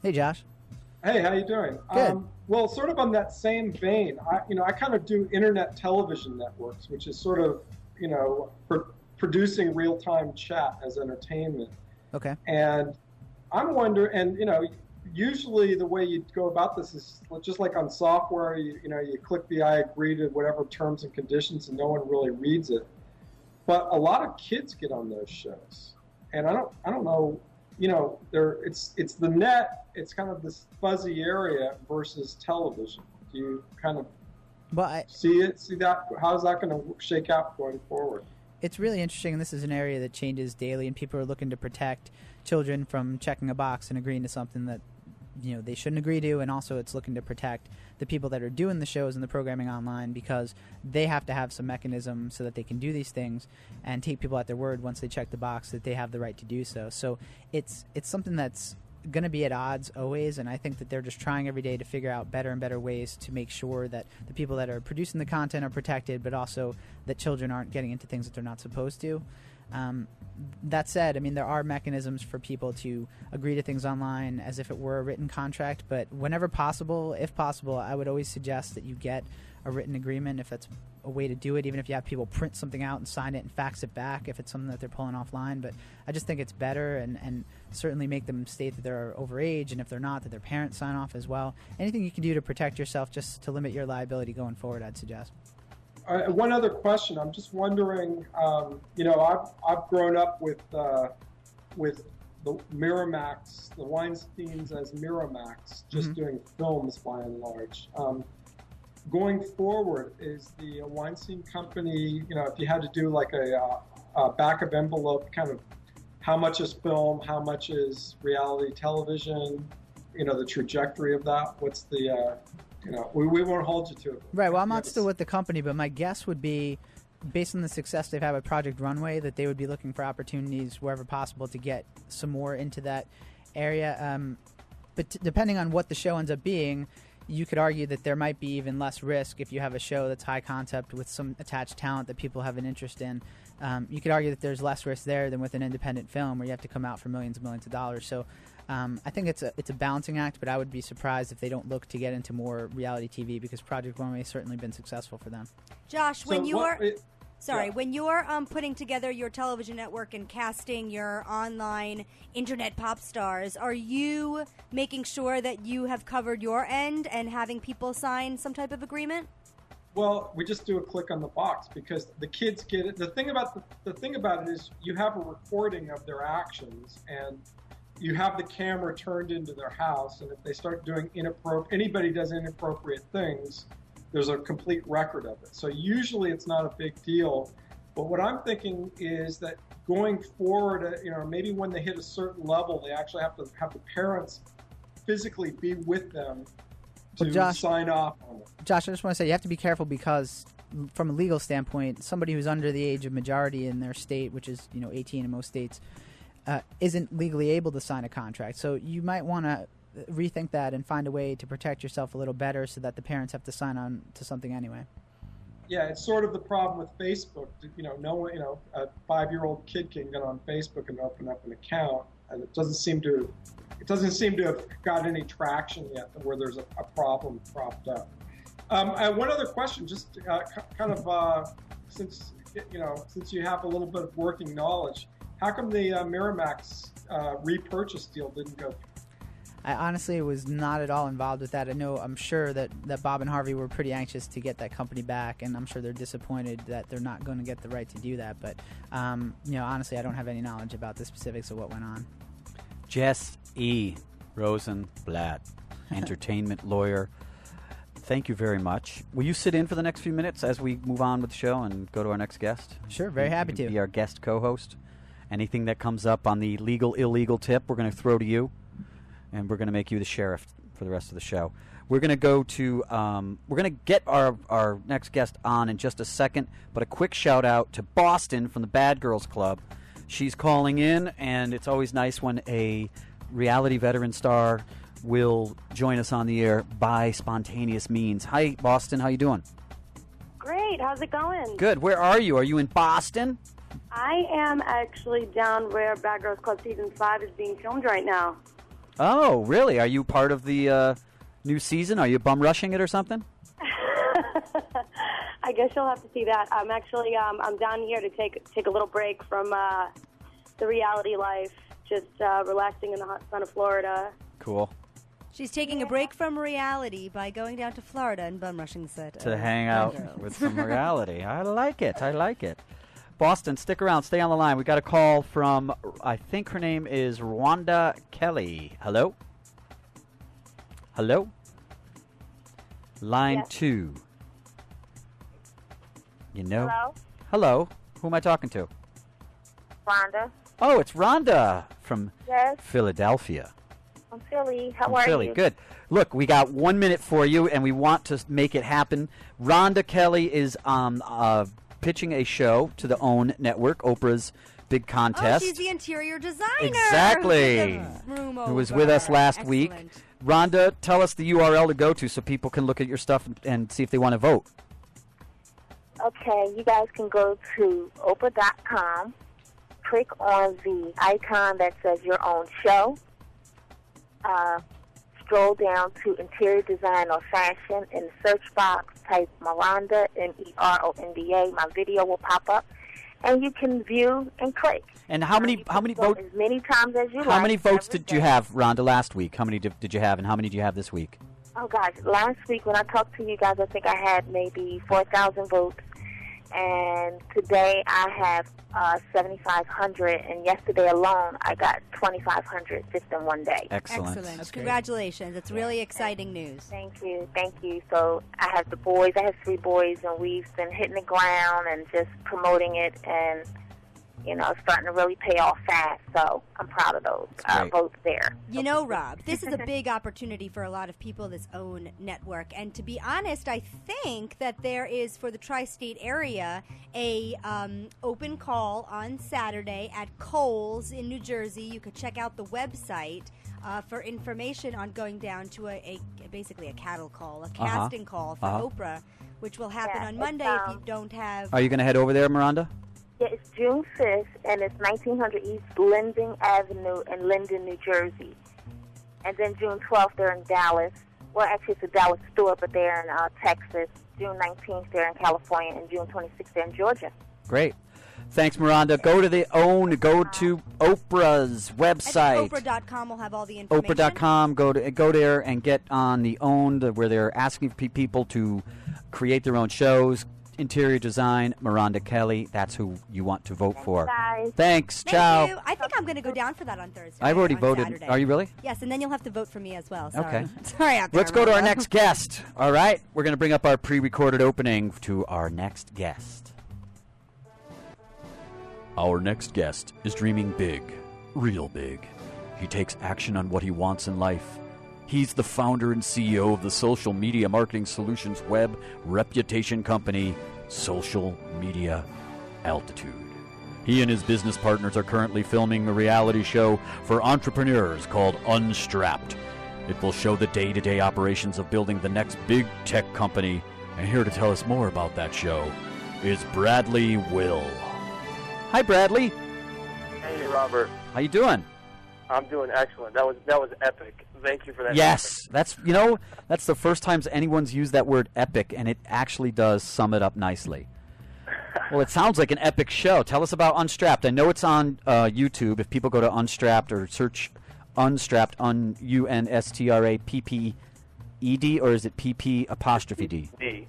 Hey, Josh. Hey, how you doing? Good. Well, sort of on that same vein, I kind of do internet television networks, which is sort of, producing real-time chat as entertainment. Okay. And I'm wondering, and usually the way you go about this is just like on software. You click the I agree to whatever terms and conditions, and no one really reads it. But a lot of kids get on those shows, and I don't know. It's the net. It's kind of this fuzzy area versus television. Do you kind of see that? How's that going to shake out going forward? It's really interesting, and this is an area that changes daily, and people are looking to protect children from checking a box and agreeing to something that they shouldn't agree to, and also it's looking to protect the people that are doing the shows and the programming online, because they have to have some mechanism so that they can do these things and take people at their word once they check the box that they have the right to do so. So it's something that's going to be at odds always, and I think that they're just trying every day to figure out better and better ways to make sure that the people that are producing the content are protected, but also that children aren't getting into things that they're not supposed to. That said, I mean, there are mechanisms for people to agree to things online as if it were a written contract, but whenever possible, if possible, I would always suggest that you get a written agreement if that's a way to do it, even if you have people print something out and sign it and fax it back if it's something that they're pulling offline. But I just think it's better, and certainly make them state that they're overage, and if they're not, that their parents sign off as well. Anything you can do to protect yourself just to limit your liability going forward, I'd suggest. One other question. I'm just wondering. I've grown up with the Miramax, the Weinsteins as Miramax, just doing films by and large. Going forward, is the Weinstein Company, if you had to do like a back of envelope kind of how much is film, how much is reality television, the trajectory of that, what's the, we won't hold you to it. Right, well, I'm not still with the company, but my guess would be, based on the success they've had with Project Runway, that they would be looking for opportunities wherever possible to get some more into that area. But depending on what the show ends up being, you could argue that there might be even less risk if you have a show that's high concept with some attached talent that people have an interest in. You could argue that there's less risk there than with an independent film where you have to come out for millions and millions of dollars. So I think it's a balancing act, but I would be surprised if they don't look to get into more reality TV, because Project Runway has certainly been successful for them. Josh, when you're putting together your television network and casting your online internet pop stars, are you making sure that you have covered your end and having people sign some type of agreement? Well, we just do a click on the box because the kids get it. The thing about it is you have a recording of their actions, and you have the camera turned into their house, and if they start doing anybody does inappropriate things, there's a complete record of it. So usually it's not a big deal. But what I'm thinking is that going forward, maybe when they hit a certain level, they actually have to have the parents physically be with them to sign off on it. Josh, I just want to say you have to be careful, because from a legal standpoint, somebody who's under the age of majority in their state, which is 18 in most states, isn't legally able to sign a contract. So you might want to rethink that and find a way to protect yourself a little better so that the parents have to sign on to something anyway. Yeah, it's sort of the problem with Facebook. A 5-year-old kid can get on Facebook and open up an account, and it doesn't seem to have got any traction yet where there's a problem propped up. I have one other question, just since you have a little bit of working knowledge, how come the Miramax repurchase deal didn't go through? I honestly was not at all involved with that. I'm sure that Bob and Harvey were pretty anxious to get that company back, and I'm sure they're disappointed that they're not going to get the right to do that. But, honestly, I don't have any knowledge about the specifics of what went on. Jess E. Rosenblatt, entertainment lawyer. Thank you very much. Will you sit in for the next few minutes as we move on with the show and go to our next guest? Sure, very happy to. Be our guest co-host. Anything that comes up on the legal, illegal tip, we're going to throw to you. And we're going to make you the sheriff for the rest of the show. We're going to go to, we're going to get our next guest on in just a second, but a quick shout out to Boston from the Bad Girls Club. She's calling in, and it's always nice when a reality veteran star will join us on the air by spontaneous means. Hi, Boston. How you doing? Great. How's it going? Good. Where are you? Are you in Boston? I am actually down where Bad Girls Club Season 5 is being filmed right now. Oh, really? Are you part of the new season? Are you bum rushing it or something? I guess you'll have to see that. I'm actually I'm down here to take a little break from the reality life, just relaxing in the hot sun of Florida. Cool. She's taking a break from reality by going down to Florida and bum rushing the set. To hang out with some reality. I like it. Boston, stick around. Stay on the line. We got a call from, I think her name is Rhonda Kelly. Hello? Line Yes. 2. You know? Hello? Hello. Who am I talking to? Rhonda. Oh, it's Rhonda from Yes, Philadelphia. I'm Philly. How From are Philly. you? Good. Look, we got 1 minute for you, and we want to make it happen. Rhonda Kelly is pitching a show to the OWN network, Oprah's big contest. Oh, she's the interior designer. Exactly. Who was with us last week. Rhonda, tell us the URL to go to so people can look at your stuff and see if they want to vote. Okay, you guys can go to Oprah.com, click on the icon that says your own show, scroll down to interior design or fashion. In the search box, type Miranda, Meronda. My video will pop up, and you can view and click. And how many votes? As many times as you like. How many votes every did you day. have, Rhonda, last week? How many did you have, and how many do you have this week? Oh, gosh. Last week when I talked to you guys, I think I had maybe 4,000 votes. And today I have 7,500. And yesterday alone, I got 2,500 just in one day. Excellent. That's great. Congratulations. It's really exciting news. Thank you. So I have the boys. I have 3 boys, and we've been hitting the ground and just promoting it. And, you know, it's starting to really pay off fast. So I'm proud of those great. votes there. You know, Rob, this is a big opportunity for a lot of people, this OWN network. And to be honest, I think that there is, for the tri-state area, a open call on Saturday at Kohl's in New Jersey. You could check out the website for information on going down to basically a cattle call, a casting call for Oprah, which will happen Yeah, on Monday if you don't have... Are you going to head over there, Miranda? Yeah, it's June 5th, and it's 1900 East Linden Avenue in Linden, New Jersey. And then June 12th, they're in Dallas. Well, actually, it's a Dallas store, but they're in Texas. June 19th, they're in California, and June 26th, they're in Georgia. Great. Thanks, Miranda. Go to the OWN. Go to Oprah's website. Oprah.com will have all the information. Oprah.com. Go there and get on the OWN, where they're asking people to create their own shows. Interior design, Miranda Kelly. That's who you want to vote for. Guys. Thanks. Thank Ciao. you. I think I'm going to go down for that on Thursday. I've already on voted. Saturday. Are you really? Yes, and then you'll have to vote for me as well. Sorry. Okay. Sorry out there, Let's go to our Miranda. next guest. All right. We're going to bring up our pre-recorded opening to our next guest. Our next guest is dreaming big, real big. He takes action on what he wants in life. He's the founder and CEO of the social media marketing solutions web reputation company, Social Media Altitude. He and his business partners are currently filming a reality show for entrepreneurs called Unstrapp'd. It will show the day-to-day operations of building the next big tech company. And here to tell us more about that show is Bradley Will. Hi, Bradley. Hey, Robert. How you doing? I'm doing excellent. That was epic. Thank you for that. Yes, that's the first time anyone's used that word epic, and it actually does sum it up nicely. Well, it sounds like an epic show. Tell us about Unstrapp'd. I know it's on YouTube. If people go to Unstrapp'd or search Unstrapp'd, Unstrapped, or is it PP''D? D.